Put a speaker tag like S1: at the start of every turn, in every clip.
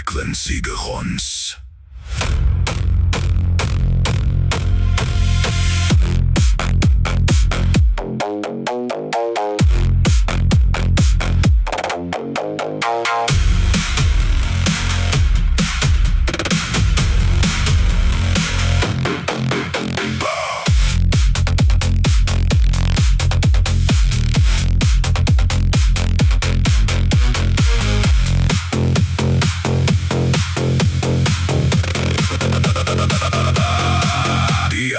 S1: Frequency gegons.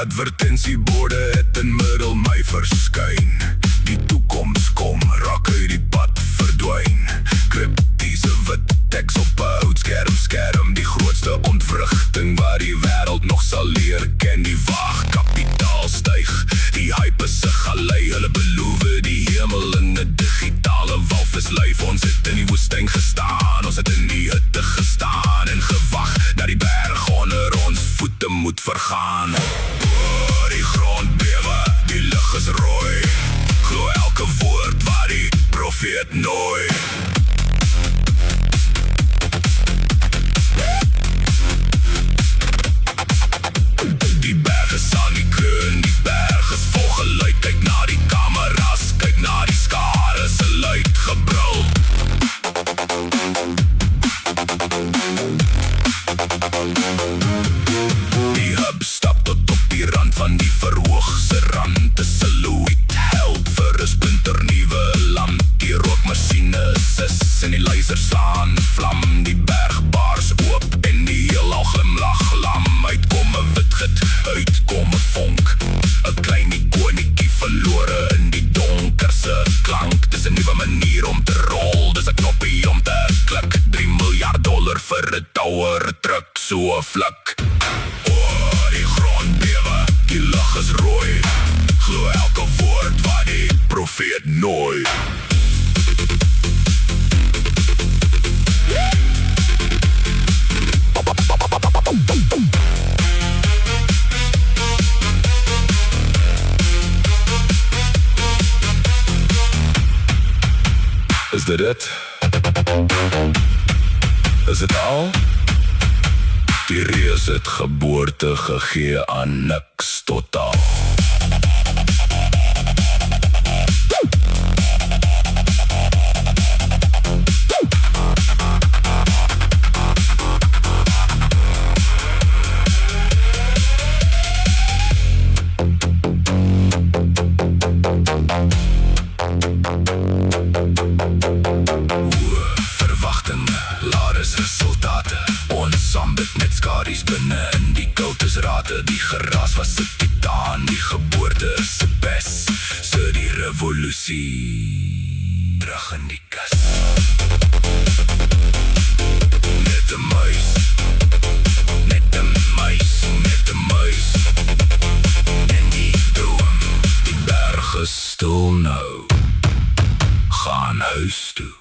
S1: Advertentieborde het in middel my verskyn. Die toekoms kom, raak uit die pad verdwyn. Kryptiese wit teks op 'n oud skerm, die grootste ontwrigting wat die wêreld nog sal leer ken. Die waag kapitaal styg, die hype is 'n galei. Hulle beloof die hemel in 'n digitale walvislyf. Ons het in die woestyn gestaan, ons het in die hitte gestaan en gewag dat die berg onder ons voete moet vergaan. Die grond bewe, die lug is rooi. Glo elke woord wat die profeet nooi. Die berg is aan die kroon, die berg is vol geluid. Kyk na die kameras, kyk na die skare se luid gebrul. Die hub stap tot op die rand van die verhoogse rand. 'n silhouet held vir 'n splinternuwe land. Die rookmachine sis en die laser slaan vlam. Die berg baars oop en die heelal glimlag lam. Uitkom 'n wit git, uitkom 'n vonk. 'n klein ikonietjie verlore in die donkerse klank. Dis 'n nuwe manier om te rol, dis 'n knoppie om te klik. $3 miljard vir 'n tower druk so 'n vlak. Die grond bewe, die lug is rooi. Glo elke woord wat die profeet nooi. Is dit het? Is dit al? Die reus het geboorte gegee aan niks totaal. Ons ambit net skaries binne in die kultusrate. Die geraas was 'n titaan, die geboorte is 'n bes. So die revolusie terug in die kas. Net 'n muis, net 'n muis, net 'n muis. En die droom, die berg is stil nou, gaan huis toe.